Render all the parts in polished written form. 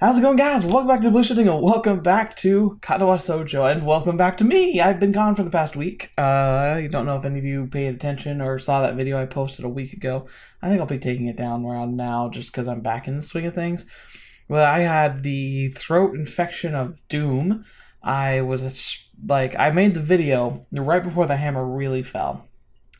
How's it going, guys? Welcome back to TheBlueShifting, and welcome back to Katawa Shoujo, and welcome back to me. I've been gone for the past week. You don't know if any of you paid attention or saw that video I posted a week ago. I think I'll be taking it down around now just because I'm back in the swing of things. But I had the throat infection of doom. I made the video right before the hammer really fell.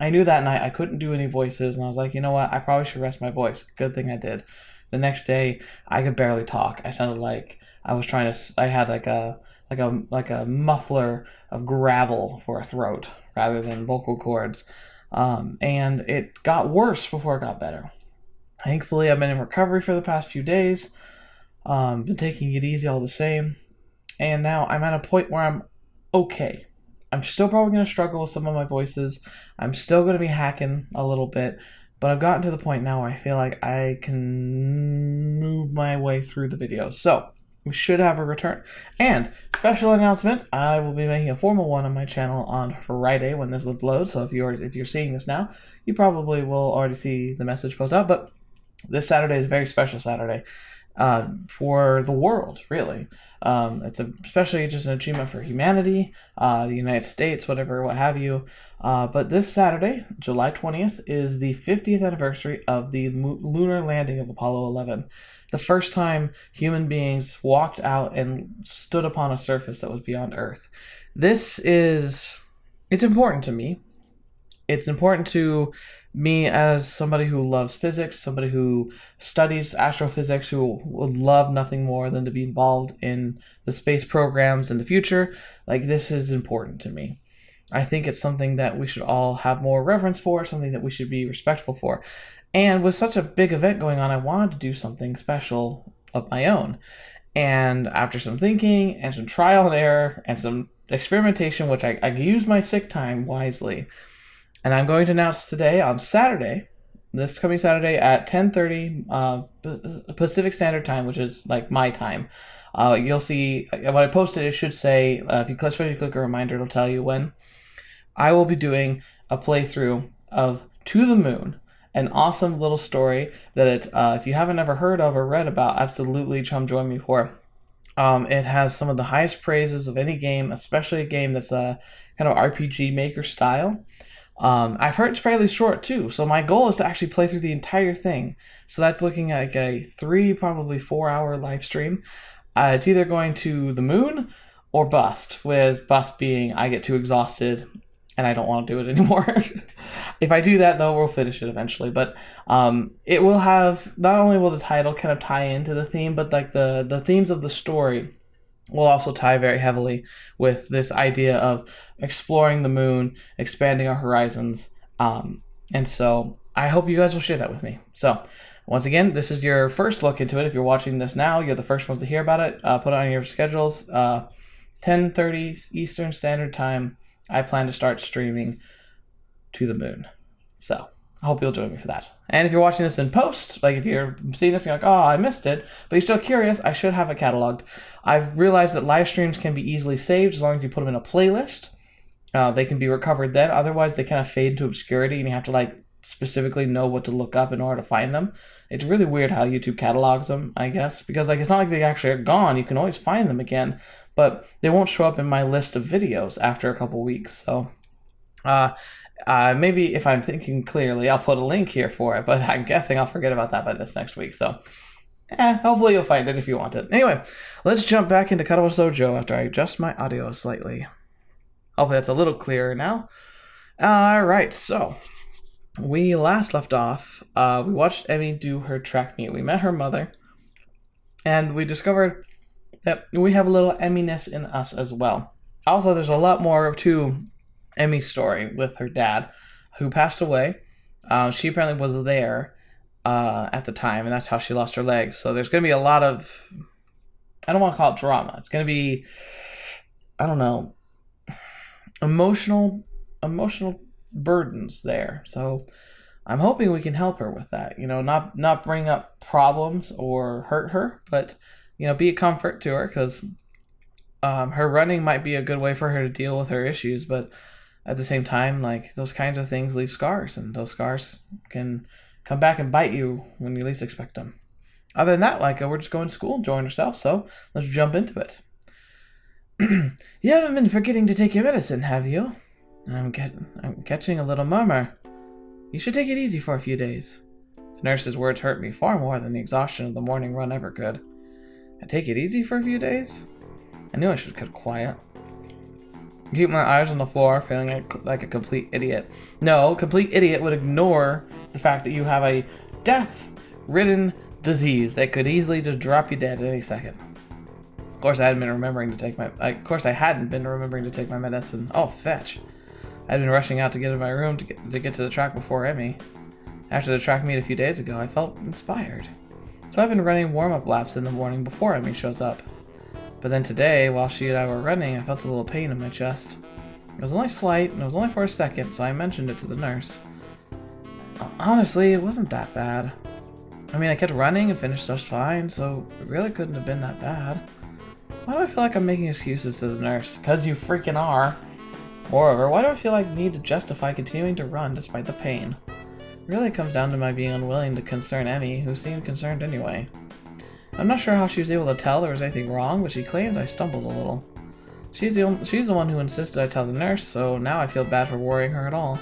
I knew that night I couldn't do any voices, and I was like, you know what? I probably should rest my voice. Good thing I did. The next day, I could barely talk. I sounded like I was trying to. I had like a muffler of gravel for a throat rather than vocal cords, and it got worse before it got better. Thankfully, I've been in recovery for the past few days. Been taking it easy all the same, and now I'm at a point where I'm okay. I'm still probably going to struggle with some of my voices. I'm still going to be hacking a little bit. But I've gotten to the point now where I feel like I can move my way through the videos. So, we should have a return. And, special announcement, I will be making a formal one on my channel on Friday when this uploads. So if you're seeing this now, you probably will already see the message post out. But this Saturday is a very special Saturday for the world, really. It's especially just an achievement for humanity, the United States, what have you. But this Saturday, July 20th, is the 50th anniversary of the lunar landing of Apollo 11. The first time human beings walked out and stood upon a surface that was beyond Earth. It's important to me. It's important to me as somebody who loves physics, somebody who studies astrophysics, who would love nothing more than to be involved in the space programs in the future. Like, this is important to me. I think it's something that we should all have more reverence for, something that we should be respectful for. And with such a big event going on, I wanted to do something special of my own. And after some thinking and some trial and error and some experimentation, which I used my sick time wisely, and I'm going to announce today on Saturday, this coming Saturday at 10:30 Pacific Standard Time, which is like my time. You'll see when I posted it should say, if you click a reminder, it'll tell you when. I will be doing a playthrough of To the Moon, an awesome little story that if you haven't ever heard of or read about, absolutely come join me for. It has some of the highest praises of any game, especially a game that's a kind of RPG Maker style. I've heard it's fairly short too, so my goal is to actually play through the entire thing. So that's looking at like a 3, probably 4-hour live stream. It's either going to the moon or bust, with bust being I get too exhausted and I don't want to do it anymore. If I do that though, we'll finish it eventually. But it will have, not only will the title kind of tie into the theme, but like the themes of the story will also tie very heavily with this idea of exploring the moon, expanding our horizons. And so I hope you guys will share that with me. So once again, this is your first look into it. If you're watching this now, you're the first ones to hear about it. Put it on your schedules. 10:30 Eastern Standard Time, I plan to start streaming To the Moon. So I hope you'll join me for that. And if you're watching this in post, like if you're seeing this and you're like, oh, I missed it, but you're still curious, I should have it cataloged. I've realized that live streams can be easily saved as long as you put them in a playlist. They can be recovered then. Otherwise, they kind of fade into obscurity and you have to like specifically know what to look up in order to find them. It's really weird how YouTube catalogs them, I guess, because like it's not like they actually are gone. You can always find them again, but they won't show up in my list of videos after a couple weeks. So, maybe if I'm thinking clearly, I'll put a link here for it, but I'm guessing I'll forget about that by this next week. So, hopefully you'll find it if you want it. Anyway, let's jump back into Katawa Shoujo after I adjust my audio slightly. Hopefully that's a little clearer now. Alright, so we last left off. We watched Emmy do her track meet. We met her mother, and we discovered that we have a little Emmy-ness in us as well. Also, there's a lot more to Emmy's story with her dad, who passed away. She apparently was there at the time, and that's how she lost her legs. So there's going to be a lot of, I don't want to call it drama. It's going to be, I don't know, emotional burdens there. So I'm hoping we can help her with that. You know, not bring up problems or hurt her, but, you know, be a comfort to her, because her running might be a good way for her to deal with her issues, but at the same time, like, those kinds of things leave scars, and those scars can come back and bite you when you least expect them. Other than that, like, we're just going to school, enjoying ourselves, so let's jump into it. You haven't been forgetting to take your medicine, have you? I'm catching a little murmur. You should take it easy for a few days. The nurse's words hurt me far more than the exhaustion of the morning run ever could. I take it easy for a few days? I knew I should keep quiet. Keep my eyes on the floor, feeling like a complete idiot. No, complete idiot would ignore the fact that you have a death-ridden disease that could easily just drop you dead at any second. Of course, I hadn't been remembering to take my medicine. Oh, fetch. I'd been rushing out to get in my room to get to the track before Emmy. After the track meet a few days ago, I felt inspired. So I've been running warm-up laps in the morning before Emmy shows up. But then today, while she and I were running, I felt a little pain in my chest. It was only slight, and it was only for a second, so I mentioned it to the nurse. Honestly, it wasn't that bad. I mean, I kept running and finished just fine, so it really couldn't have been that bad. Why do I feel like I'm making excuses to the nurse? 'Cause you freaking are. Moreover, why do I feel like I need to justify continuing to run despite the pain? It really comes down to my being unwilling to concern Emmy, who seemed concerned anyway. I'm not sure how she was able to tell there was anything wrong, but she claims I stumbled a little. She's the one who insisted I tell the nurse, so now I feel bad for worrying her at all.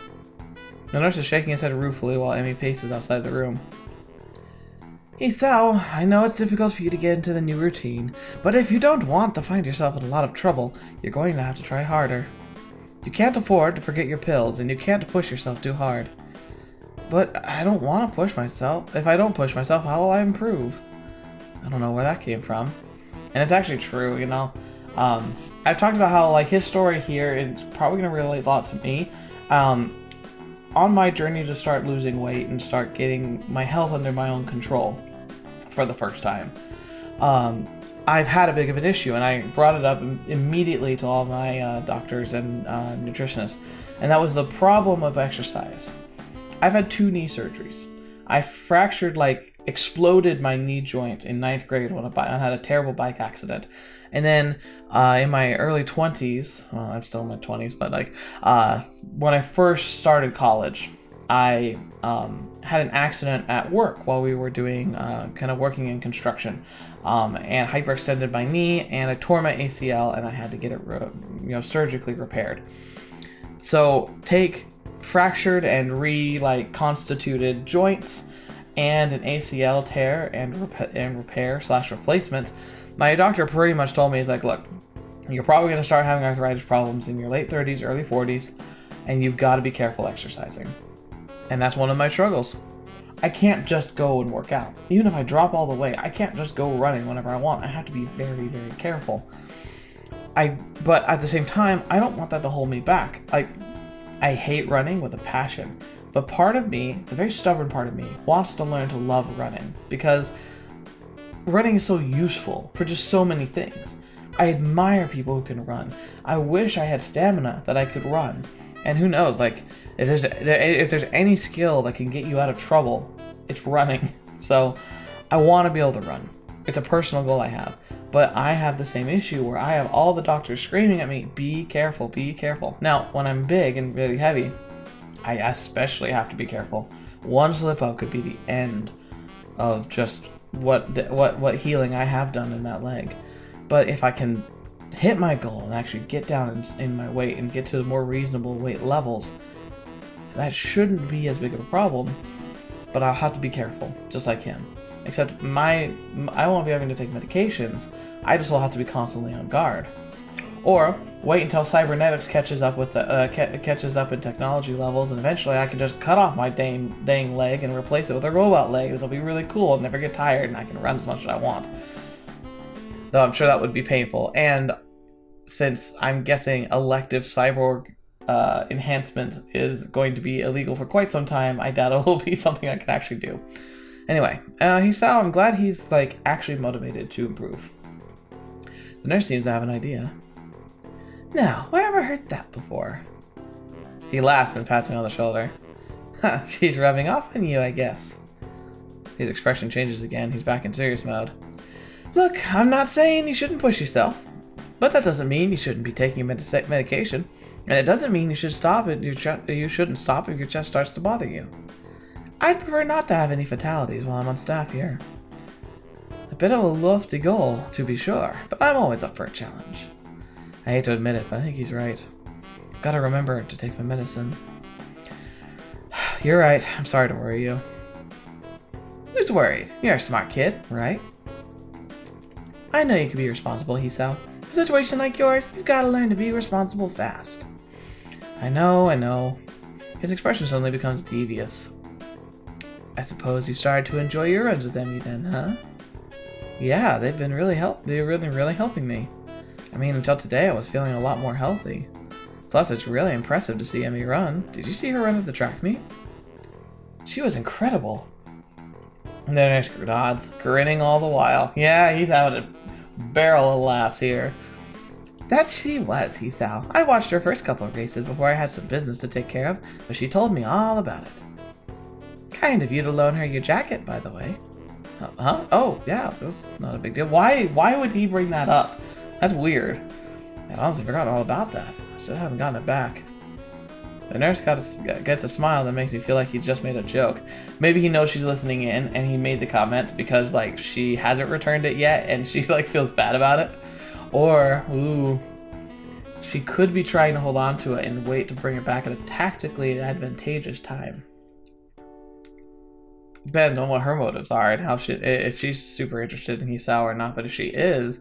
The nurse is shaking his head ruefully while Emmy paces outside the room. Isao, I know it's difficult for you to get into the new routine, but if you don't want to find yourself in a lot of trouble, you're going to have to try harder. You can't afford to forget your pills, and you can't push yourself too hard. But I don't want to push myself. If I don't push myself, how will I improve? I don't know where that came from. And it's actually true, you know. I've talked about how, like, his story here is probably going to relate a lot to me. On my journey to start losing weight and start getting my health under my own control for the first time, I've had a big of an issue, and I brought it up immediately to all my doctors and nutritionists, and that was the problem of exercise. I've had 2 knee surgeries. I fractured, exploded my knee joint in 9th grade when I had a terrible bike accident. And then in my early 20s, well, I'm still in my 20s, but when I first started college, I had an accident at work while we were doing kind of working in construction, and hyperextended my knee, and I tore my ACL, and I had to get it surgically repaired. So take fractured and reconstituted joints and an ACL tear and repair/replacement. My doctor pretty much told me, he's like, look, you're probably going to start having arthritis problems in your late 30s, early 40s, and you've got to be careful exercising. And that's one of my struggles. I can't just go and work out. Even if I drop all the weight, I can't just go running whenever I want. I have to be very, very careful. But at the same time, I don't want that to hold me back. I hate running with a passion. But part of me, the very stubborn part of me, wants to learn to love running, because running is so useful for just so many things. I admire people who can run. I wish I had stamina that I could run. And who knows, if there's any skill that can get you out of trouble, it's running. So I want to be able to run. It's a personal goal I have. But I have the same issue where I have all the doctors screaming at me, be careful, be careful. Now, when I'm big and really heavy, I especially have to be careful. One slip up could be the end of just what healing I have done in that leg. But if I can hit my goal and actually get down in my weight and get to more reasonable weight levels, that shouldn't be as big of a problem. But I'll have to be careful, just like him. Except I won't be having to take medications. I just will have to be constantly on guard. Or wait until cybernetics catches up in technology levels, and eventually I can just cut off my dang leg and replace it with a robot leg. It'll be really cool. I'll never get tired, and I can run as much as I want. Though I'm sure that would be painful. And since I'm guessing elective cyborg enhancement is going to be illegal for quite some time, I doubt it will be something I can actually do. Anyway, Hisao, I'm glad he's actually motivated to improve. The nurse seems to have an idea. Now, where have I heard that before? He laughs and pats me on the shoulder. Ha, she's rubbing off on you, I guess. His expression changes again. He's back in serious mode. Look, I'm not saying you shouldn't push yourself, but that doesn't mean you shouldn't be taking medication, and it doesn't mean you shouldn't stop if your chest starts to bother you. I'd prefer not to have any fatalities while I'm on staff here. bit of a lofty goal, to be sure, but I'm always up for a challenge. I hate to admit it, but I think he's right. Gotta remember to take my medicine. You're right. I'm sorry to worry you. Who's worried? You're a smart kid, right? I know you can be responsible, Hisao. In a situation like yours, you've gotta learn to be responsible fast. I know. His expression suddenly becomes devious. I suppose you started to enjoy your runs with Emmy then, huh? Yeah, they've been really helping me. I mean, until today I was feeling a lot more healthy. Plus, it's really impressive to see Emmy run. Did you see her run at the track meet? She was incredible. And then there's nods, grinning all the while. Yeah, he's having a barrel of laughs here. That she was, Hisao. I watched her first couple of races before I had some business to take care of, but she told me all about it. Kind of you to loan her your jacket, by the way. Huh? Oh, yeah, it was not a big deal. Why would he bring that up? That's weird. I honestly forgot all about that. I still haven't gotten it back. The nurse gets a smile that makes me feel like he's just made a joke. Maybe he knows she's listening in and he made the comment because like she hasn't returned it yet and she like feels bad about it. Or, ooh, she could be trying to hold on to it and wait to bring it back at a tactically advantageous time. Depends on what her motives are and how if she's super interested in Hisao or not, but if she is,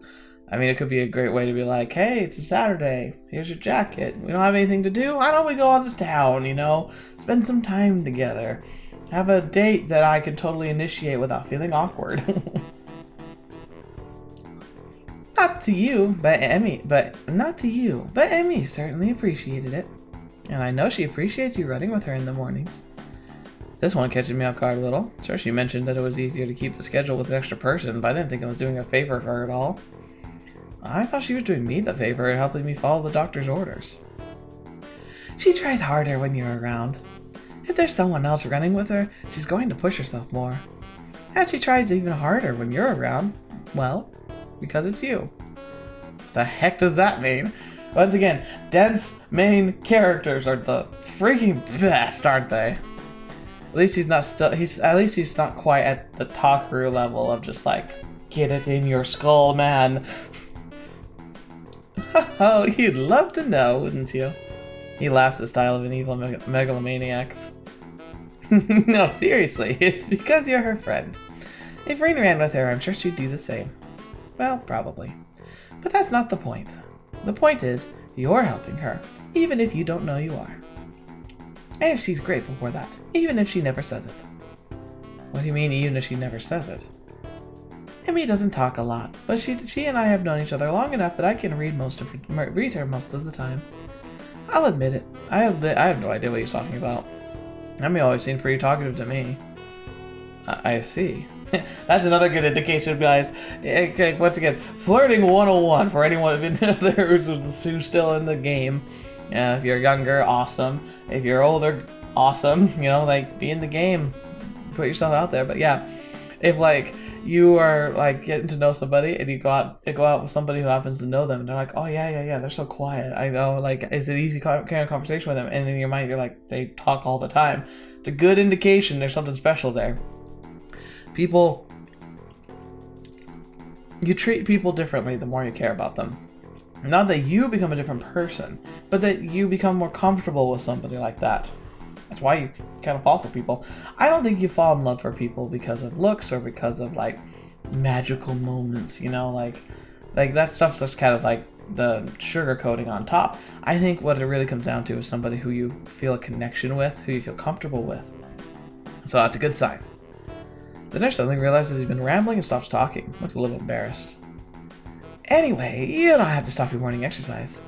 I mean, it could be a great way to be like, hey, it's a Saturday, here's your jacket, we don't have anything to do, why don't we go on the town, you know, spend some time together, have a date that I can totally initiate without feeling awkward. Not to you, but Emmy certainly appreciated it. And I know she appreciates you running with her in the mornings. This one catches me off guard a little. Sure, she mentioned that it was easier to keep the schedule with an extra person, but I didn't think I was doing a favor for her at all. I thought she was doing me the favor and helping me follow the doctor's orders. She tries harder when you're around. If there's someone else running with her, she's going to push herself more. And she tries even harder when you're around. Well, because it's you. What the heck does that mean? Once again, dense main characters are the freaking best, aren't they? At least he's not quite at the Takaru level of just like, get it in your skull, man. Oh, you'd love to know, wouldn't you? He laughs the style of an evil megalomaniacs. No, seriously, it's because you're her friend. If Rain ran with her, I'm sure she'd do the same. Well, probably. But that's not the point. The point is, you're helping her, even if you don't know you are. And she's grateful for that, even if she never says it. What do you mean, even if she never says it? Emmy doesn't talk a lot, but she and I have known each other long enough that I can read her most of the time. I'll admit it. I have no idea what he's talking about. Emmy always seemed pretty talkative to me. I see. That's another good indication, guys. Okay, once again, Flirting 101 for anyone there who's still in the game. If you're younger, awesome. If you're older, awesome. You know, like, be in the game. Put yourself out there. But yeah, if like you are like getting to know somebody and you go out with somebody who happens to know them and they're like, oh yeah, they're so quiet. I know, like, is it easy carrying a conversation with them? And in your mind, you're like, they talk all the time. It's a good indication there's something special there. You treat people differently the more you care about them. Not that you become a different person, but that you become more comfortable with somebody like that. That's why you kind of fall for people. I don't think you fall in love for people because of looks or because of like magical moments, you know, like that stuff that's kind of like the sugar coating on top. I think what it really comes down to is somebody who you feel a connection with, who you feel comfortable with. So that's a good sign. The nurse suddenly realizes he's been rambling and stops talking. Looks a little embarrassed. Anyway, you don't have to stop your morning exercise.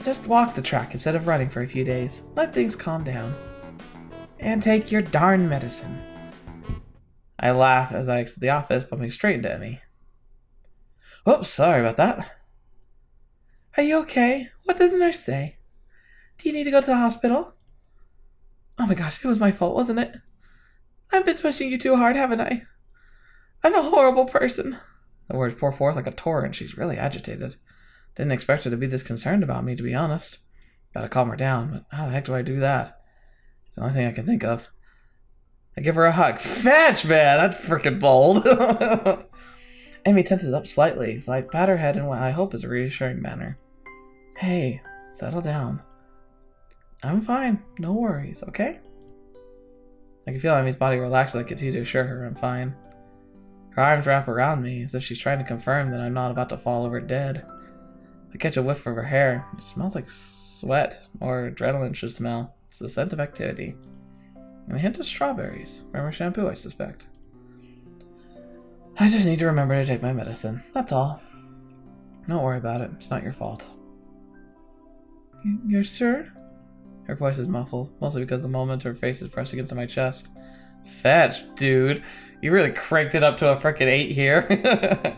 Just walk the track instead of running for a few days. Let things calm down. And take your darn medicine. I laugh as I exit the office, bumping straight into Emmy. Oops, sorry about that. Are you okay? What did the nurse say? Do you need to go to the hospital? Oh my gosh, it was my fault, wasn't it? I've been pushing you too hard, haven't I? I'm a horrible person. The words pour forth like a torrent. She's really agitated. Didn't expect her to be this concerned about me, to be honest. Gotta calm her down, but how the heck do I do that? It's the only thing I can think of. I give her a hug. Fetch, man! That's freaking bold. Amy tenses up slightly, so I pat her head in what I hope is a reassuring manner. Hey, settle down. I'm fine. No worries, okay? I can feel Amy's body relax as I continue to assure her I'm fine. Her arms wrap around me as if she's trying to confirm that I'm not about to fall over dead. I catch a whiff of her hair. It smells like sweat, or adrenaline should smell. It's the scent of activity. And a hint of strawberries. From her shampoo, I suspect. I just need to remember to take my medicine. That's all. Don't worry about it. It's not your fault. You're sure? Her voice is muffled, mostly because the moment her face is pressed against my chest. Fetch, dude. You really cranked it up to a frickin' 8 here.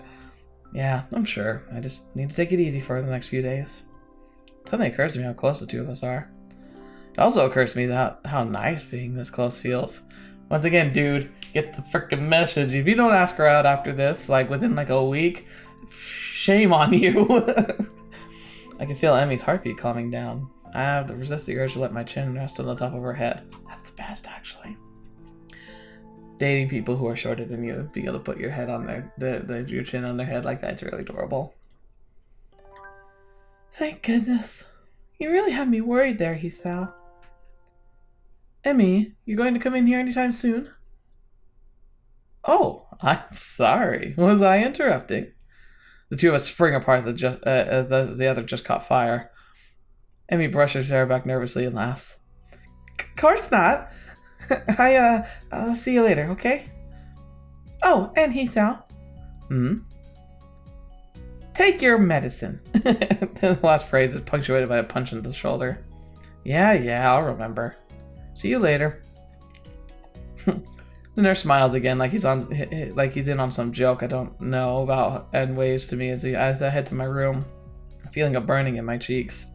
Yeah, I'm sure. I just need to take it easy for the next few days. Suddenly occurs to me how close the two of us are. It also occurs to me that how nice being this close feels. Once again, dude, get the frickin' message. If you don't ask her out after this, like within like a week, shame on you. I can feel Emmy's heartbeat calming down. I have to resist the urge to let my chin rest on the top of her head. That's the best, actually. Dating people who are shorter than you, being able to put your head on your chin on their head like that's really adorable. Thank goodness. You really had me worried there, Hisao. Emmy, you going to come in here anytime soon? Oh, I'm sorry. Was I interrupting? The two of us spring apart as the other just caught fire. Emmy brushes her hair back nervously and laughs. Course not. I'll see you later, okay? Oh, and Hisao. Take your medicine. The last phrase is punctuated by a punch in the shoulder. Yeah, I'll remember. See you later. The nurse smiles again, like he's in on some joke I don't know about, and waves to me as I head to my room, feeling a burning in my cheeks.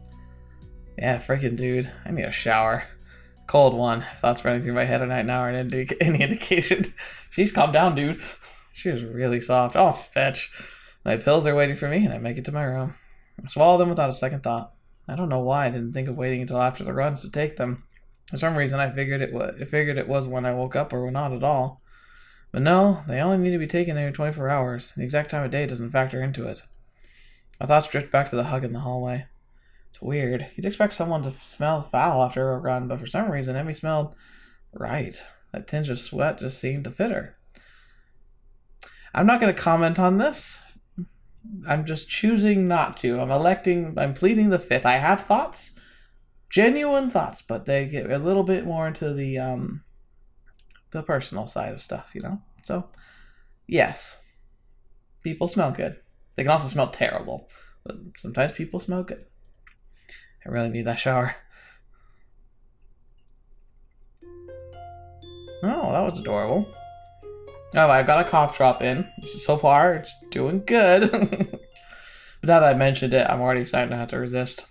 Yeah, freaking dude, I need a shower. Cold one. If thoughts running through my head at night now are any indication. She's calmed down, dude. She is really soft. Oh, fetch. My pills are waiting for me, and I make it to my room. I swallow them without a second thought. I don't know why I didn't think of waiting until after the runs to take them. For some reason, I figured it was when I woke up or not at all. But no, they only need to be taken every 24 hours. The exact time of day doesn't factor into it. My thoughts drift back to the hug in the hallway. It's weird. You'd expect someone to smell foul after a run, but for some reason, Emmy smelled right. That tinge of sweat just seemed to fit her. I'm not going to comment on this. I'm just choosing not to. I'm pleading the fifth. I have thoughts, genuine thoughts, but they get a little bit more into the personal side of stuff, you know? So, yes. People smell good. They can also smell terrible, but sometimes people smell good. I really need that shower. Oh, that was adorable. Oh, I got a cough drop in. So far, it's doing good. But now that I mentioned it, I'm already starting to have to resist.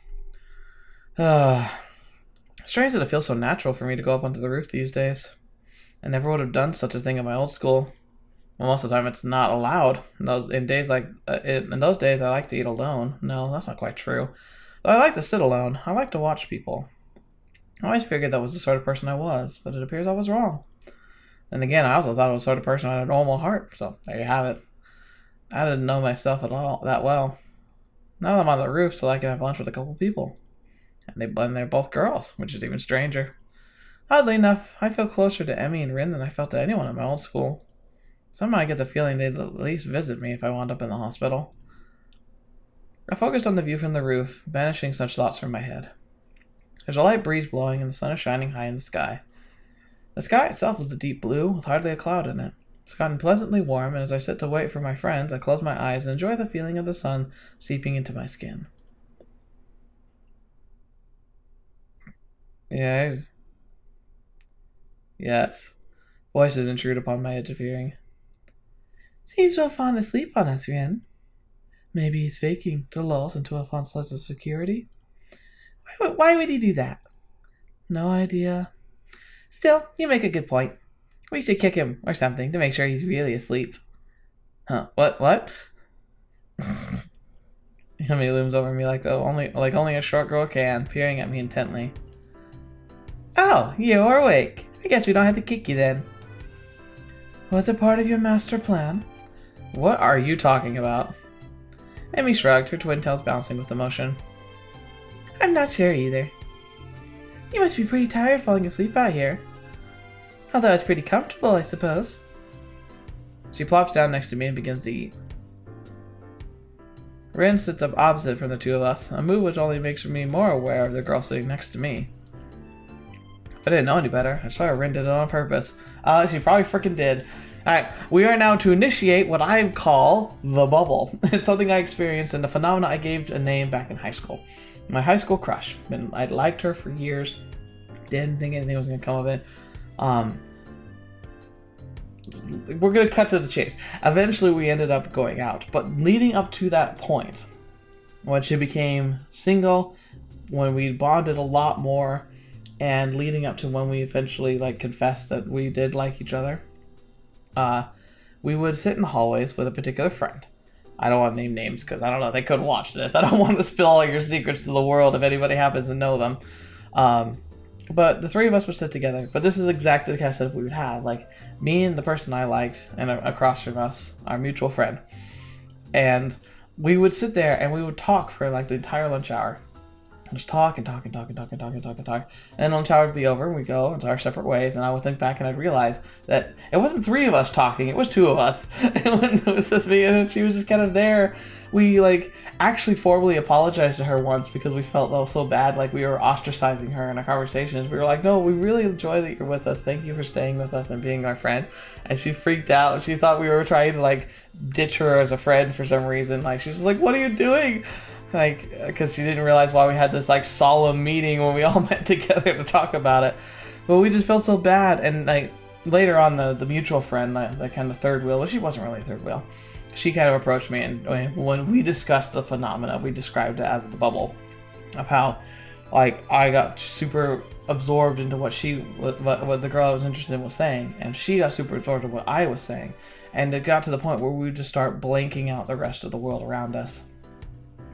Strange that it feels so natural for me to go up onto the roof these days. I never would have done such a thing at my old school. Well, most of the time, it's not allowed. In those days, I like to eat alone. No, that's not quite true. Though I like to sit alone. I like to watch people. I always figured that was the sort of person I was, but it appears I was wrong. And again, I also thought I was the sort of person who had a normal heart, so there you have it. I didn't know myself at all that well. Now I'm on the roof so I can have lunch with a couple people. And they're both girls, which is even stranger. Oddly enough, I feel closer to Emmy and Rin than I felt to anyone at my old school. Somehow I get the feeling they'd at least visit me if I wound up in the hospital. I focused on the view from the roof, banishing such thoughts from my head. There's a light breeze blowing and the sun is shining high in the sky. The sky itself was a deep blue, with hardly a cloud in it. It's gotten pleasantly warm, and as I sit to wait for my friends, I close my eyes and enjoy the feeling of the sun seeping into my skin. Yes. Voices intrude upon my edge of hearing. Seems to have fallen asleep on us, Rin. Maybe he's faking to lull us into a false sense of security. Why would he do that? No idea. Still, you make a good point. We should kick him or something to make sure he's really asleep. Huh? What? Emmy looms over me like only a short girl can, peering at me intently. Oh, you're awake. I guess we don't have to kick you then. Was it part of your master plan? What are you talking about? Amy shrugged, her twin tails bouncing with emotion. I'm not sure either. You must be pretty tired falling asleep out here. Although it's pretty comfortable, I suppose. She plops down next to me and begins to eat. Rin sits up opposite from the two of us, a move which only makes me more aware of the girl sitting next to me. If I didn't know any better, I swear Rin did it on purpose. She probably freaking did. Alright, we are now to initiate what I call the bubble. It's something I experienced and a phenomenon I gave a name back in high school. My high school crush. I'd liked her for years. Didn't think anything was going to come of it. We're going to cut to the chase. Eventually we ended up going out. But leading up to that point, when she became single, when we bonded a lot more, and leading up to when we eventually confessed that we did like each other, we would sit in the hallways with a particular friend. I don't want to name names because I don't know, they could watch this. I don't want to spill all your secrets to the world if anybody happens to know them. But the three of us would sit together. But this is exactly the kind of setup we would have. Like, me and the person I liked, and across from us, our mutual friend. And we would sit there and we would talk for the entire lunch hour. Just talk and talk and talk and talk and talk and talk and talk. And then lunch hour would be over and we'd go into our separate ways. And I would think back and I'd realize that it wasn't three of us talking, it was two of us. And when it was just me and she was just kind of there, we actually formally apologized to her once because we felt so bad, we were ostracizing her in our conversations. We were like, no, we really enjoy that you're with us. Thank you for staying with us and being our friend. And she freaked out. She thought we were trying to ditch her as a friend for some reason. She was like, what are you doing? Because she didn't realize why we had this solemn meeting when we all met together to talk about it. But we just felt so bad. And later on, the mutual friend, the kind of third wheel, well, she wasn't really a third wheel. She kind of approached me, and when we discussed the phenomena, we described it as the bubble, of how I got super absorbed into what the girl I was interested in was saying, and she got super absorbed in what I was saying, and it got to the point where we would just start blanking out the rest of the world around us.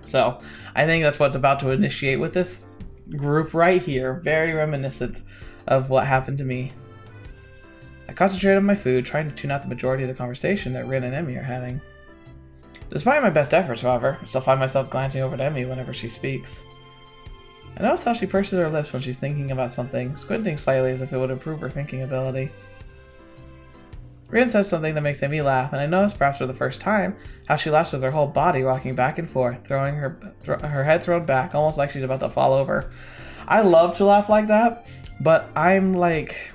So I think that's what's about to initiate with this group right here. Very reminiscent of what happened to me. I concentrate on my food, trying to tune out the majority of the conversation that Rin and Emmy are having. Despite my best efforts, however, I still find myself glancing over at Emmy whenever she speaks. I notice how she purses her lips when she's thinking about something, squinting slightly as if it would improve her thinking ability. Rin says something that makes Emmy laugh, and I notice, perhaps for the first time, how she laughs with her whole body rocking back and forth, throwing her head thrown back, almost like she's about to fall over. I love to laugh like that, but I'm like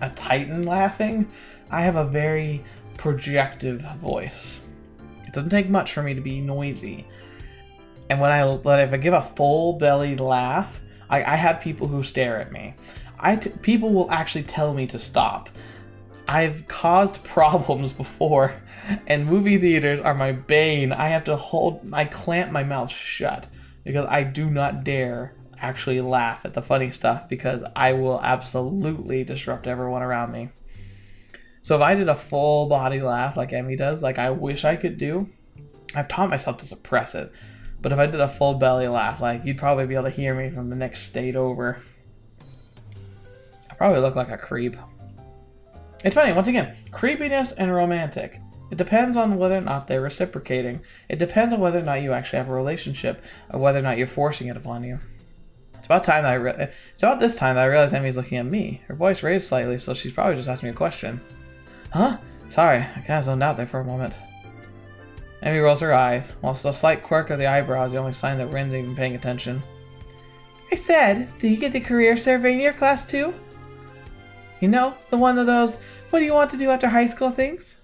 a titan laughing. I have a very projective voice. It doesn't take much for me to be noisy. And if I give a full bellied laugh, I have people who stare at me. People will actually tell me to stop. I've caused problems before, and movie theaters are my bane. I clamp my mouth shut because I do not dare actually laugh at the funny stuff because I will absolutely disrupt everyone around me. So if I did a full body laugh like Emmy does, like I wish I could do, I've taught myself to suppress it. But if I did a full belly laugh, you'd probably be able to hear me from the next state over. I probably look like a creep. It's funny, once again, creepiness and romantic. It depends on whether or not they're reciprocating. It depends on whether or not you actually have a relationship, or whether or not you're forcing it upon you. It's about this time that I realized Emmy's looking at me. Her voice raised slightly, so she's probably just asked me a question. Huh? Sorry, I kind of zoned out there for a moment. Emmy rolls her eyes, whilst the slight quirk of the eyebrow is the only sign that Rin's even paying attention. I said, do you get the career survey in your class too? You know, the one of those, what do you want to do after high school things?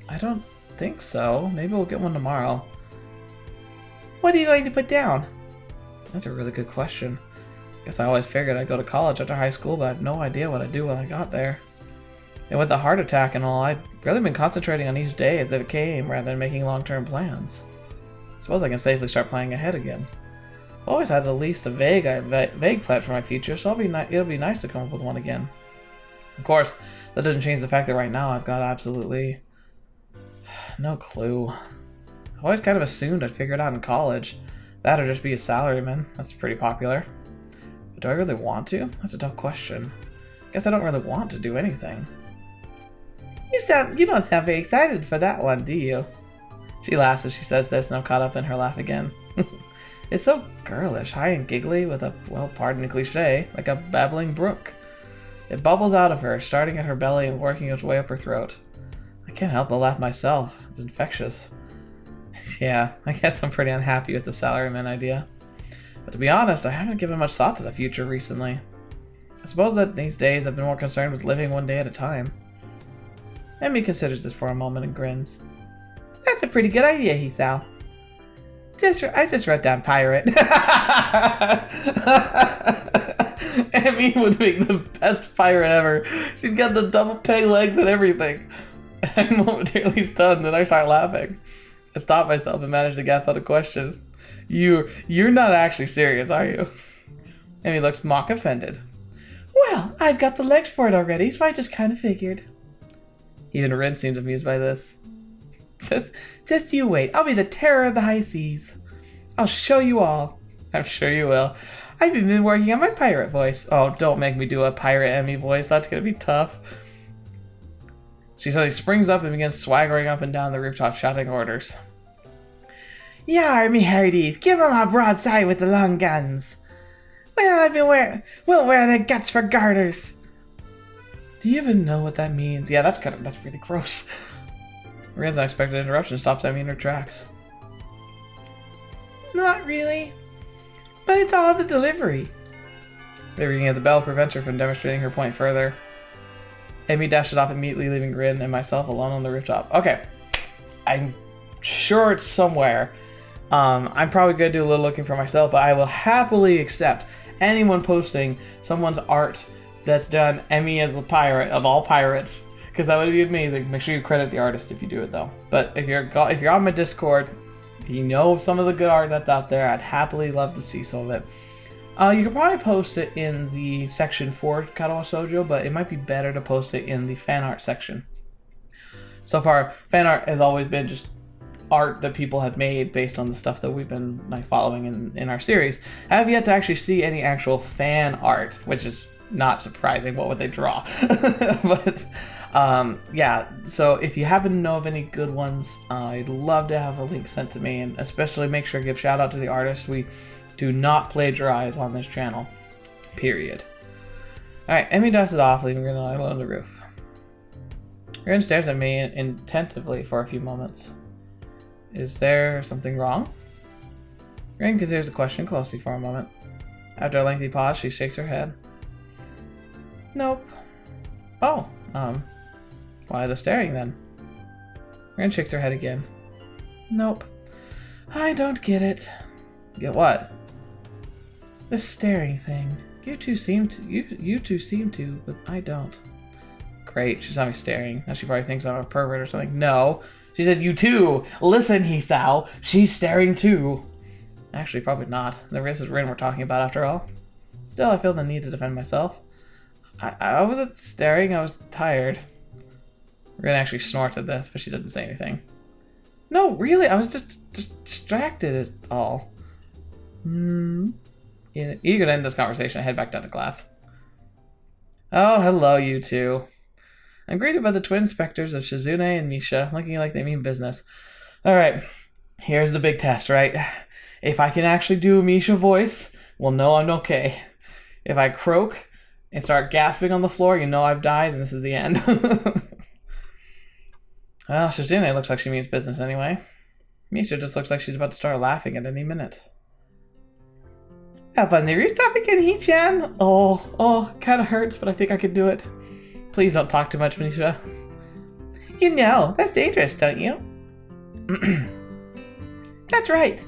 I don't think so. Maybe we'll get one tomorrow. What are you going to put down? That's a really good question. Guess I always figured I'd go to college after high school, but I had no idea what I'd do when I got there. And with the heart attack and all, I'd really been concentrating on each day as it came rather than making long-term plans. I suppose I can safely start planning ahead again. I've always had at least a vague plan for my future, so it'll be nice to come up with one again. Of course, that doesn't change the fact that right now I've got absolutely no clue. I always kind of assumed I'd figure it out in college. That or just be a salaryman. That's pretty popular. But do I really want to? That's a tough question. I guess I don't really want to do anything. You don't sound very excited for that one, do you? She laughs as she says this, and I'm caught up in her laugh again. It's so girlish, high and giggly, with a, well, pardon the cliche, like a babbling brook. It bubbles out of her, starting at her belly and working its way up her throat. I can't help but laugh myself. It's infectious. Yeah, I guess I'm pretty unhappy with the salaryman idea. But to be honest, I haven't given much thought to the future recently. I suppose that these days I've been more concerned with living one day at a time. Emmy considers this for a moment and grins. That's a pretty good idea, Hisao. I just wrote down pirate. Emmy would make the best pirate ever. She's got the double peg legs and everything. I'm momentarily stunned, and I start laughing. I stop myself and manage to gasp out a question. You're not actually serious, are you? Emmy looks mock offended. Well, I've got the legs for it already, so I just kind of figured. Even Rin seems amused by this. Just you wait. I'll be the terror of the high seas. I'll show you all. I'm sure you will. I've even been working on my pirate voice. Oh, don't make me do a pirate Emmy voice. That's going to be tough. She suddenly springs up and begins swaggering up and down the rooftop, shouting orders. Yar, me hearties, give 'em a broadside with the long guns. We'll wear the guts for garters. Do you even know what that means? Yeah, that's really gross. Rin's unexpected interruption stops Emmy in her tracks. Not really, but it's all the delivery. The ringing of the bell prevents her from demonstrating her point further. Emmy dashes off immediately, leaving Rin and myself alone on the rooftop. Okay, I'm sure it's somewhere. I'm probably going to do a little looking for myself, but I will happily accept anyone posting someone's art that's done Emmy as a pirate of all pirates, because that would be amazing. Make sure you credit the artist if you do it though. But if you're on my Discord, you know some of the good art that's out there. I'd happily love to see some of it. You could probably post it in the section for Katawa Shoujo, but it might be better to post it in the fan art section. So far, fan art has always been just art that people have made based on the stuff that we've been following in our series. I have yet to actually see any actual fan art, which is not surprising. What would they draw? But yeah, so if you happen to know of any good ones, I'd love to have a link sent to me, and especially make sure to give shout out to the artist. We do not plagiarize on this channel, period. Alright, Emmy dusted off, leaving Rin alone on the roof. Rin stares at me attentively for a few moments. Is there something wrong? Rin considers the question closely for a moment. After a lengthy pause, she shakes her head. Nope. Oh, why the staring then? Rin shakes her head again. Nope. I don't get it. Get what? The staring thing. You two seem to, but I don't. Great, she saw me staring. Now she probably thinks I'm a pervert or something. No. She said, you too! Listen, Hisao! She's staring too! Actually, probably not. This is Rin we're talking about after all. Still, I feel the need to defend myself. I wasn't staring, I was tired. Rin actually snorts at this, but she didn't say anything. No, really, I was just distracted is all. Yeah, eager to end this conversation, I head back down to class. Oh, hello, you two. I'm greeted by the twin inspectors of Shizune and Misha, looking like they mean business. Alright, here's the big test, right? If I can actually do a Misha voice, we'll know I'm okay. If I croak and start gasping on the floor, you know I've died and this is the end. Well, Shizune looks like she means business anyway. Misha just looks like she's about to start laughing at any minute. Up on the rooftop again, Hee-chan? Oh, kinda hurts, but I think I can do it. Please don't talk too much, Misha. You know, that's dangerous, don't you? That's right.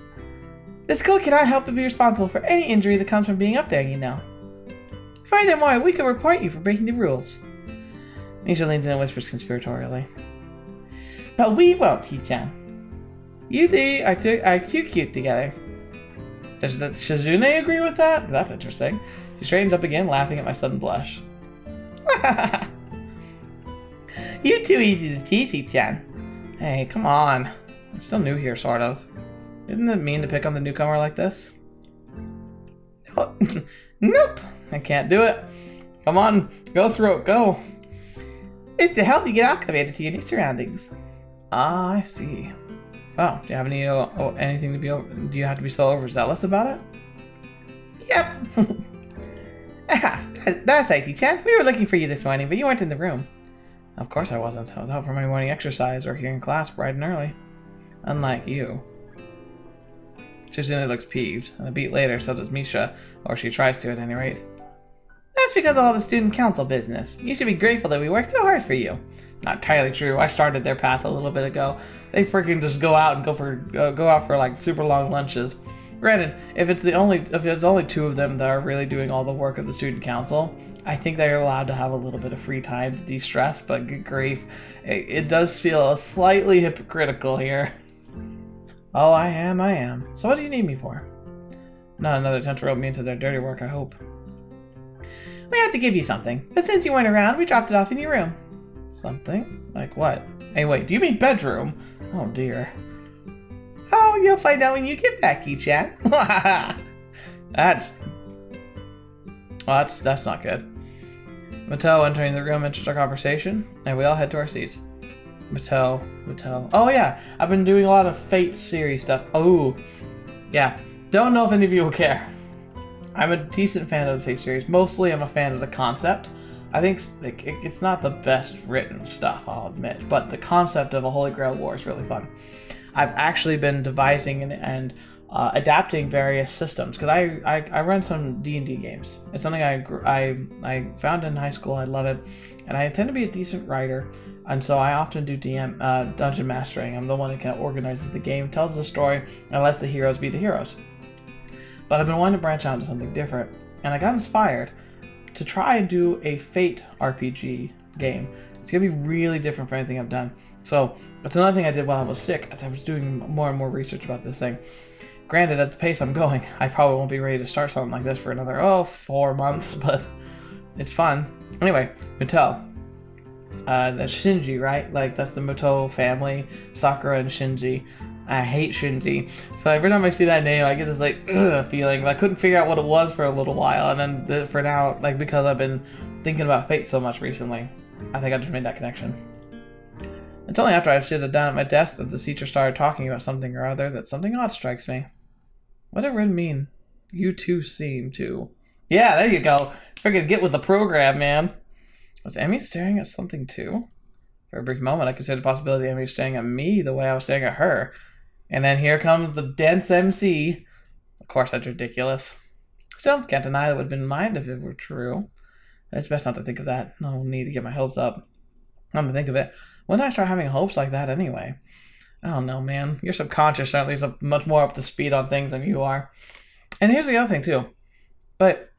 The school cannot help but be responsible for any injury that comes from being up there, you know. Furthermore, we could report you for breaking the rules. Misha leans in and whispers conspiratorially. But we won't, Hee-chan. You three are too cute together. Does Shizune agree with that? That's interesting. She straightens up again, laughing at my sudden blush. You're too easy to tease, Hee-chan. Hey, come on. I'm still new here, sort of. Isn't it mean to pick on the newcomer like this? Oh, nope. I can't do it. Come on, go through it, go. It's to help you get acclimated to your new surroundings. Ah, I see. Oh, do you have any anything to be over? Do you have to be so overzealous about it? Yep. That's IT-chan. We were looking for you this morning, but you weren't in the room. Of course I wasn't. I was out for my morning exercise or here in class bright and early. Unlike you. Susanna looks peeved, and a beat later so does Misha, or she tries to at any rate. That's because of all the student council business. You should be grateful that we worked so hard for you. Not entirely true. I started their path a little bit ago. They freaking just go out and go out for like super long lunches. Granted, if it's only two of them that are really doing all the work of the student council, I think they're allowed to have a little bit of free time to de-stress, but good grief, it does feel slightly hypocritical here. Oh, I am. So what do you need me for? Not another attempt to rope me into their dirty work, I hope. We have to give you something, but since you weren't around, we dropped it off in your room. Something? Like what? Hey, wait, do you mean bedroom? Oh dear. Oh, you'll find out when you get back, E-chan. That's not good. Mattel entering the room enters our conversation, and we all head to our seats. Mattel. Oh yeah, I've been doing a lot of Fate series stuff. Oh, yeah. Don't know if any of you will care. I'm a decent fan of the Fate series. Mostly I'm a fan of the concept. I think it's not the best written stuff, I'll admit, but the concept of a Holy Grail War is really fun. I've actually been devising and adapting various systems because I run some D&D games. It's something I found in high school. I love it, and I intend to be a decent writer, and so I often do dungeon mastering. I'm the one that kind of organizes the game, tells the story, and lets the heroes be the heroes. But I've been wanting to branch out into something different, and I got inspired to try and do a Fate RPG game. It's gonna be really different from anything I've done. So that's another thing I did while I was sick, as I was doing more and more research about this thing. Granted, at the pace I'm going, I probably won't be ready to start something like this for another 4 months, but it's fun. Anyway, Mattel. That's Shinji, right? Like that's the Mattel family, Sakura and Shinji. I hate Shinji, so every time I see that name, I get this like ugh feeling. But I couldn't figure out what it was for a little while, and then for now, like because I've been thinking about Fate so much recently, I think I just made that connection. It's only after I've sat down at my desk that the teacher started talking about something or other that something odd strikes me. Whatever it mean, you two seem to. Yeah, there you go. Freaking get with the program, man. Was Emmy staring at something too? For a brief moment, I considered the possibility of Emmy staring at me the way I was staring at her. And then here comes the dense MC. Of course, that's ridiculous. Still, can't deny that would have been mine if it were true. It's best not to think of that. No need to get my hopes up. Come to think of it, when did I start having hopes like that anyway? I don't know, man. Your subconscious certainly is much more up to speed on things than you are. And here's the other thing, too. But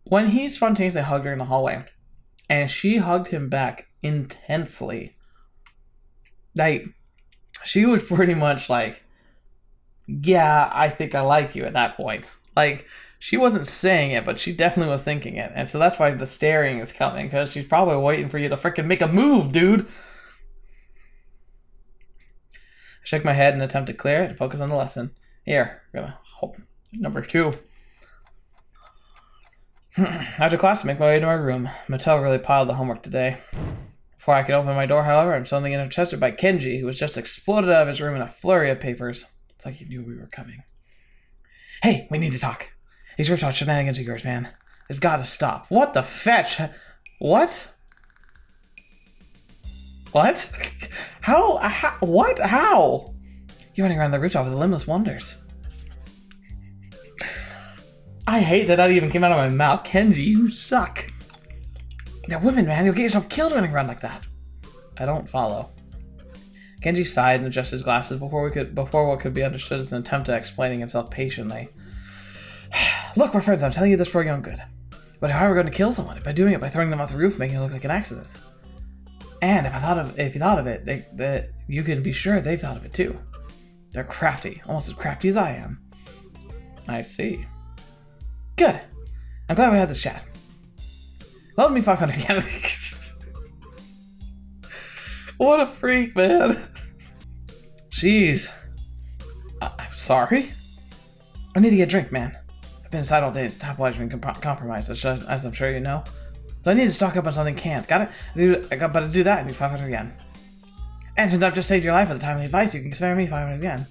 when he spontaneously hugged her in the hallway, and she hugged him back intensely, like, she was pretty much like, yeah, I think I like you at that point. Like, she wasn't saying it, but she definitely was thinking it. And so that's why the staring is coming, because she's probably waiting for you to freaking make a move, dude. I shook my head in an attempt to clear it and focus on the lesson. Here, number 2. After class, I make my way to my room. Mattel really piled the homework today. Before I could open my door, however, I'm suddenly intercepted by Kenji, who was just exploded out of his room in a flurry of papers. It's like he knew we were coming. Hey, we need to talk. These rooftop shenanigans of yours, man. They've got to stop. What the fetch? What? What? How? What? How? You're running around the rooftop with limitless wonders. I hate that even came out of my mouth. Kenji, you suck. They're women, man. You'll get yourself killed running around like that. I don't follow. Kenji sighed and adjusted his glasses before what could be understood as an attempt at explaining himself patiently. Look, we're friends. I'm telling you this for your own good. But how are we going to kill someone? By doing it by throwing them off the roof, making it look like an accident. And if you thought of it, you can be sure they've thought of it too. They're crafty, almost as crafty as I am. I see. Good. I'm glad we had this chat. Loan me 500 yen. What a freak, man. Jeez. I'm sorry. I need to get a drink, man. I've been inside all day. Top water's been compromised, as I'm sure you know. So I need to stock up on something can't. Got it? But to do that, I need 500 yen. And since I've just saved your life at the time of the advice, you can spare me 500 yen.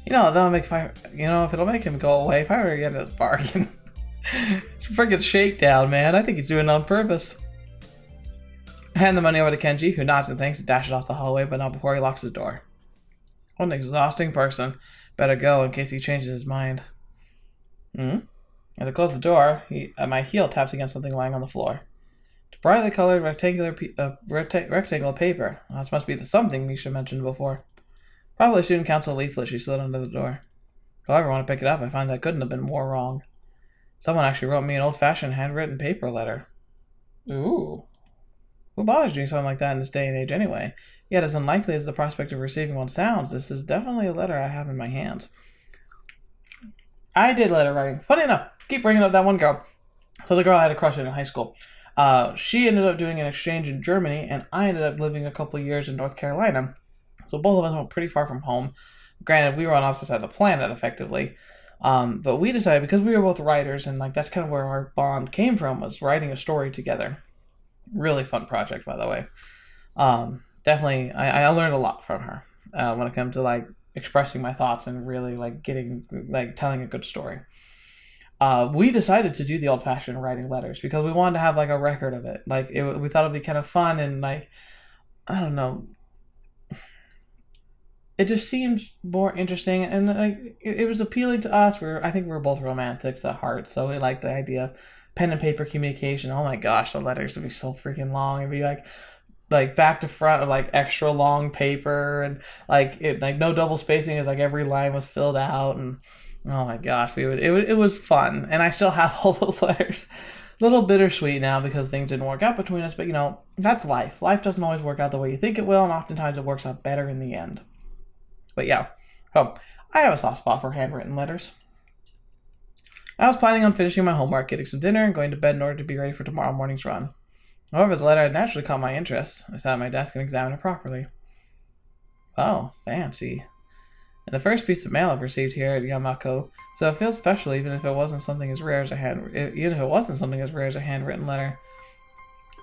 You know, that'll make if it'll make him go away, 500 yen is a bargain. It's a freaking shakedown, man. I think he's doing it on purpose. Hand the money over to Kenji, who nods and thanks and dashes off the hallway, but not before he locks his door. What an exhausting person. Better go in case he changes his mind. As I close the door, my heel taps against something lying on the floor. It's brightly colored rectangle of paper. Well, this must be the something Misha mentioned before. Probably a student council leaflet she slid under the door. However, when I pick it up, I find that couldn't have been more wrong. Someone actually wrote me an old-fashioned handwritten paper letter. Ooh. Who bothers doing something like that in this day and age anyway? Yet, as unlikely as the prospect of receiving one sounds, this is definitely a letter I have in my hands. I did letter writing. Funny enough, keep bringing up that one girl. So the girl I had a crush on in high school. She ended up doing an exchange in Germany, and I ended up living a couple years in North Carolina. So both of us went pretty far from home. Granted, we were on opposite sides of the planet, effectively. But we decided, because we were both writers, and that's kind of where our bond came from, was writing a story together. Really fun project, by the way. Definitely, I learned a lot from her when it comes to expressing my thoughts and really telling a good story. We decided to do the old-fashioned writing letters because we wanted to have a record of it. We thought it'd be kind of fun and I don't know. It just seemed more interesting and it was appealing to us. I think we were both romantics at heart, so we liked the idea of pen and paper communication. Oh my gosh, the letters would be so freaking long. It'd be like back to front of extra long paper and no double spacing as every line was filled out, and oh my gosh, it was fun. And I still have all those letters. A little bittersweet now because things didn't work out between us, but that's life. Life doesn't always work out the way you think it will, and oftentimes it works out better in the end. But yeah, so I have a soft spot for handwritten letters. I was planning on finishing my homework, getting some dinner, and going to bed in order to be ready for tomorrow morning's run. However, the letter had naturally caught my interest. I sat at my desk and examined it properly. Oh, fancy. And the first piece of mail I've received here at Yamako, so it feels special even if it wasn't something as rare as a handwritten letter.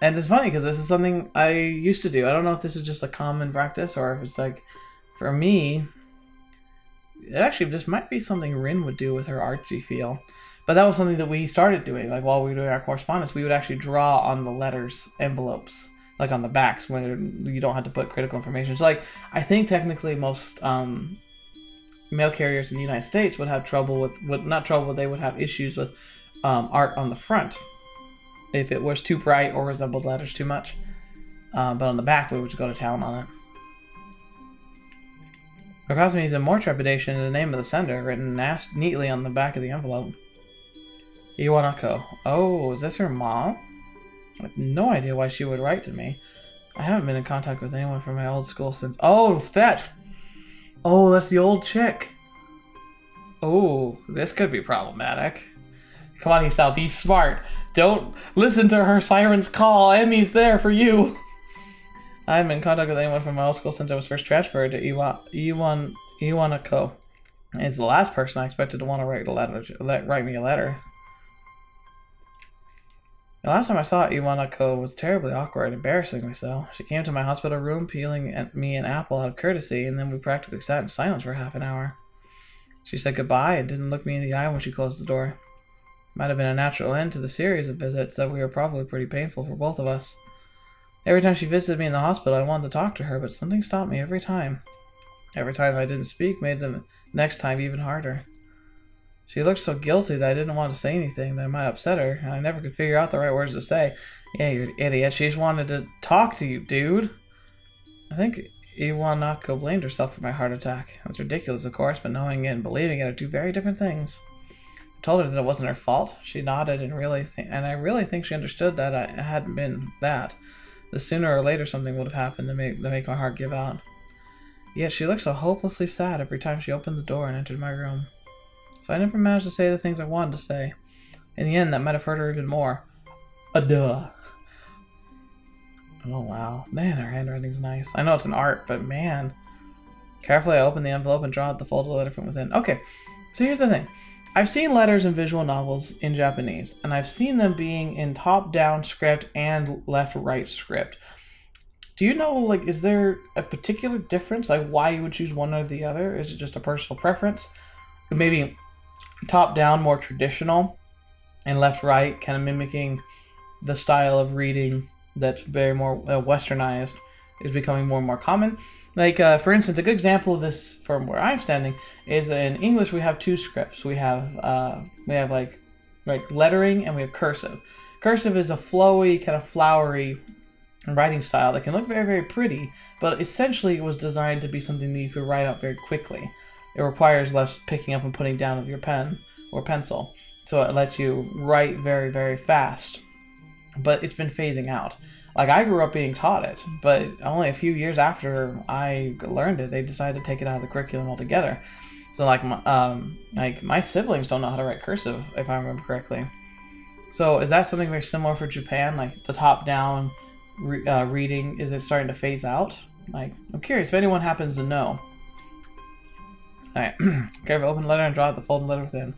And it's funny because this is something I used to do. I don't know if this is just a common practice or if it's for me, this might be something Rin would do with her artsy feel. But that was something that we started doing. While we were doing our correspondence, we would actually draw on the letters envelopes, on the backs when you don't have to put critical information. So I think technically most mail carriers in the United States would have they would have issues with art on the front if it was too bright or resembled letters too much. But on the back, we would just go to town on it. What caused me even more trepidation is the name of the sender, written neatly on the back of the envelope. Iwanako. Oh, is this her mom? I have no idea why she would write to me. I haven't been in contact with anyone from my old school since... Oh, fetch! Oh, that's the old chick. Oh, this could be problematic. Come on, Hisao, be smart. Don't listen to her siren's call. Emmy's there for you. I haven't been in contact with anyone from my old school since I was first transferred to Iwanako. It's the last person I expected to want to write me a letter. The last time I saw Iwanako was terribly awkward, embarrassingly so. She came to my hospital room peeling at me an apple out of courtesy, and then we practically sat in silence for half an hour. She said goodbye and didn't look me in the eye when she closed the door. Might have been a natural end to the series of visits that were probably pretty painful for both of us. Every time she visited me in the hospital, I wanted to talk to her, but something stopped me every time. Every time I didn't speak made the next time even harder. She looked so guilty that I didn't want to say anything that might upset her, and I never could figure out the right words to say. Yeah, you're an idiot. She just wanted to talk to you, dude. I think Iwanako blamed herself for my heart attack. It was ridiculous, of course, but knowing it and believing it are two very different things. I told her that it wasn't her fault. She nodded and I really think she understood that it hadn't been that. The sooner or later something would have happened to make my heart give out. Yet she looked so hopelessly sad every time she opened the door and entered my room. So I never managed to say the things I wanted to say. In the end, that might have hurt her even more. Duh. Oh wow. Man, her handwriting's nice. I know it's an art, but man. Carefully I opened the envelope and draw out the folded letter from within. Okay, so here's the thing. I've seen letters in visual novels in Japanese, and I've seen them being in top-down script and left-right script. Do you know, like, is there a particular difference, like, why you would choose one or the other? Is it just a personal preference? Maybe top-down, more traditional, and left-right, kind of mimicking the style of reading that's very more westernized, is becoming more and more common. Like, for instance, a good example of this from where I'm standing is in English we have two scripts. We have like lettering and we have cursive. Cursive is a flowy, kind of flowery writing style that can look very, very pretty, but essentially it was designed to be something that you could write out very quickly. It requires less picking up and putting down of your pen or pencil, so it lets you write very, very fast. But it's been phasing out. Like, I grew up being taught it, but only a few years after I learned it, they decided to take it out of the curriculum altogether. So, like my siblings don't know how to write cursive, if I remember correctly. So, is that something very similar for Japan? Like, the top-down reading, is it starting to phase out? Like, I'm curious if anyone happens to know. Alright, grab an open letter and draw out the folded letter within.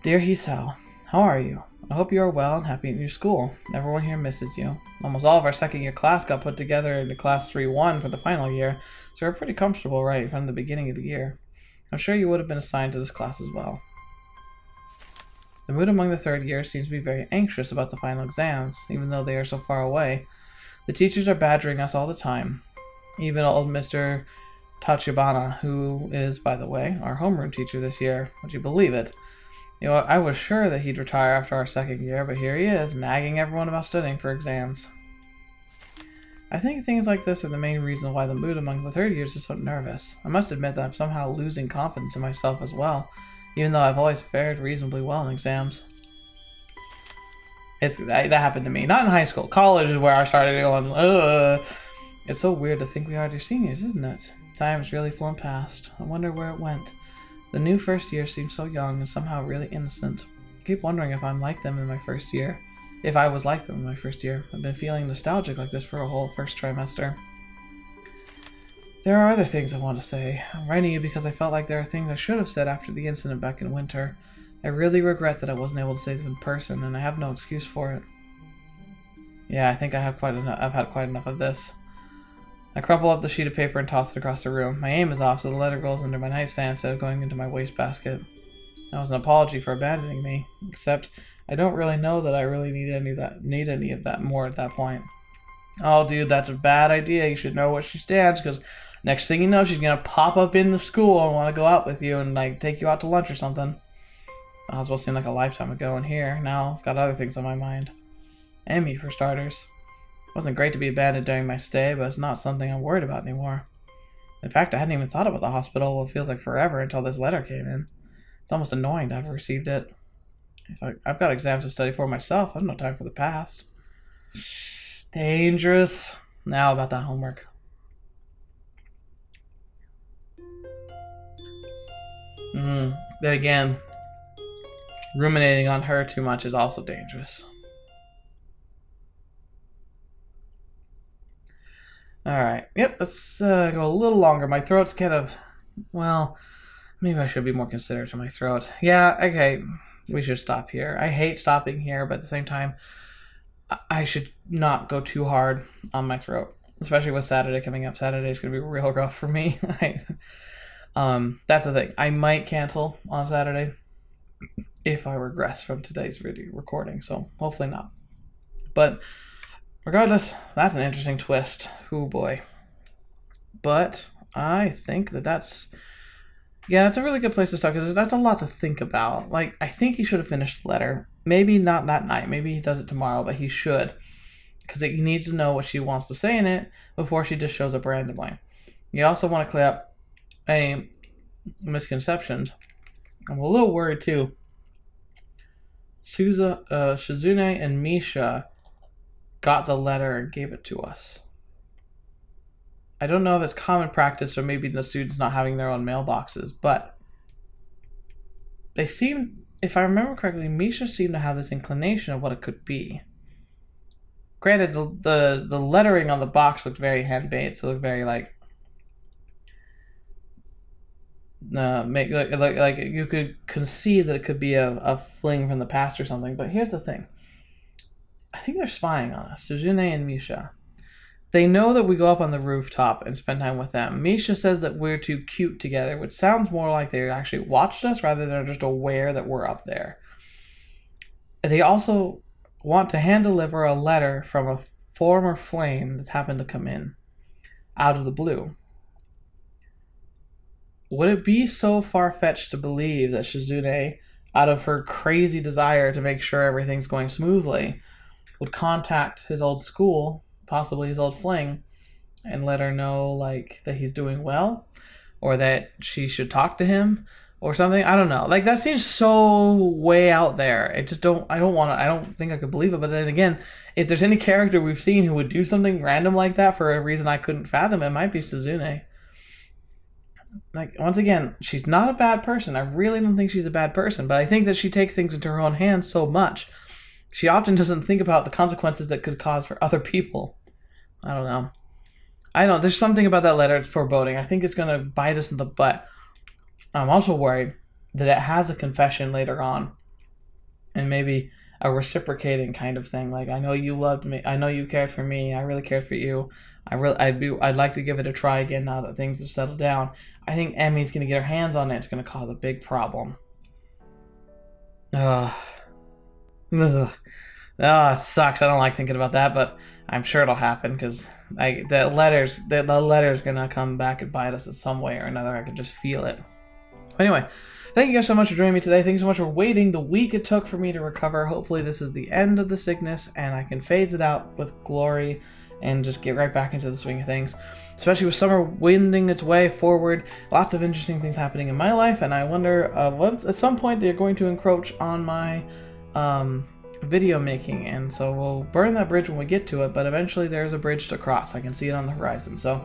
Dear Hisao, how are you? I hope you are well and happy in your school. Everyone here misses you. Almost all of our second year class got put together into class 3-1 for the final year, so we're pretty comfortable right from the beginning of the year. I'm sure you would have been assigned to this class as well. The mood among the third year seems to be very anxious about the final exams, even though they are so far away. The teachers are badgering us all the time. Even old Mr. Tachibana, who is, by the way, our homeroom teacher this year. Would you believe it? You know, I was sure that he'd retire after our second year, but here he is, nagging everyone about studying for exams. I think things like this are the main reason why the mood among the third years is so nervous. I must admit that I'm somehow losing confidence in myself as well, even though I've always fared reasonably well in exams. That happened to me. Not in high school. College is where I started going, ugh. It's so weird to think we are dear seniors, isn't it? Time has really flown past. I wonder where it went. The new first year seems so young and somehow really innocent. I keep wondering if I'm like them in my first year. If I was like them in my first year. I've been feeling nostalgic like this for a whole first trimester. There are other things I want to say. I'm writing you because I felt like there are things I should have said after the incident back in winter. I really regret that I wasn't able to say them in person, and I have no excuse for it. Yeah, I think I've had quite enough of this. I crumple up the sheet of paper and toss it across the room. My aim is off, so the letter goes under my nightstand instead of going into my wastebasket. That was an apology for abandoning me, except I don't really know that I really need any of that more at that point. Oh, dude, that's a bad idea. You should know where she stands, because next thing you know, she's gonna pop up in the school and want to go out with you and like take you out to lunch or something. That was supposed to seem like a lifetime ago, and here now I've got other things on my mind. Emmy, for starters. It wasn't great to be abandoned during my stay, but it's not something I'm worried about anymore. In fact, I hadn't even thought about the hospital. It feels like forever until this letter came in. It's almost annoying to have received it. I've got exams to study for myself. I have no time for the past. Dangerous. Now about that homework. Then again, ruminating on her too much is also dangerous. Alright, yep, let's go a little longer. My throat's kind of, well, maybe I should be more considerate to my throat. Yeah, okay, we should stop here. I hate stopping here, but at the same time, I should not go too hard on my throat. Especially with Saturday coming up. Saturday's going to be real rough for me. That's the thing. I might cancel on Saturday if I regress from today's video recording, so hopefully not. But regardless, that's an interesting twist. Oh boy. But I think that's a really good place to start, because that's a lot to think about. Like, I think he should have finished the letter. Maybe not that night. Maybe he does it tomorrow, but he should. Because he needs to know what she wants to say in it before she just shows up randomly. You also want to clear up any misconceptions. I'm a little worried too. Shizune and Misha got the letter and gave it to us. I don't know if it's common practice or maybe the students not having their own mailboxes, but they seem, if I remember correctly, Misha seemed to have this inclination of what it could be. Granted, the lettering on the box looked very handmade, so it looked very like make like you could conceive that it could be a fling from the past or something. But here's the thing. I think they're spying on us, Suzune and Misha. They know that we go up on the rooftop and spend time with them. Misha says that we're too cute together, which sounds more like they actually watched us rather than just aware that we're up there. They also want to hand deliver a letter from a former flame that's happened to come in out of the blue. Would it be so far-fetched to believe that Shizune, out of her crazy desire to make sure everything's going smoothly, would contact his old school, possibly his old fling, and let her know like that he's doing well, or that she should talk to him or something? I don't know. Like, that seems so way out there. I don't think I could believe it. But then again, if there's any character we've seen who would do something random like that for a reason I couldn't fathom, it might be Suzune. Like, once again, she's not a bad person. I really don't think she's a bad person, but I think that she takes things into her own hands so much. She often doesn't think about the consequences that could cause for other people. I don't know. There's something about that letter. It's foreboding. I think it's going to bite us in the butt. I'm also worried that it has a confession later on, and maybe a reciprocating kind of thing. Like, I know you loved me. I know you cared for me. I really cared for you. I'd like to give it a try again now that things have settled down. I think Emmy's going to get her hands on it. It's going to cause a big problem. It sucks. I don't like thinking about that, but I'm sure it'll happen because the letter's going to come back and bite us in some way or another. I can just feel it. Anyway, thank you guys so much for joining me today. Thank you so much for waiting the week it took for me to recover. Hopefully this is the end of the sickness and I can phase it out with glory and just get right back into the swing of things. Especially with summer winding its way forward. Lots of interesting things happening in my life, and I wonder at some point they're going to encroach on my video making, and so we'll burn that bridge when we get to it, but eventually there's a bridge to cross. I can see it on the horizon. So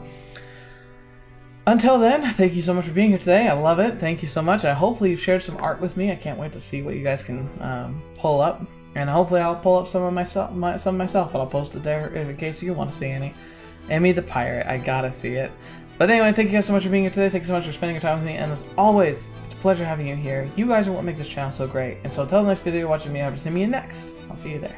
until then, thank you so much for being here today. I love it. Thank you so much. Hopefully you've shared some art with me. I can't wait to see what you guys can pull up. And hopefully I'll pull up some myself, and I'll post it there in case you want to see any. Emmy the Pirate. I gotta see it. But anyway, thank you guys so much for being here today. Thank you so much for spending your time with me. And as always, it's a pleasure having you here. You guys are what make this channel so great. And so until the next video you're watching me, I hope to see you next. I'll see you there.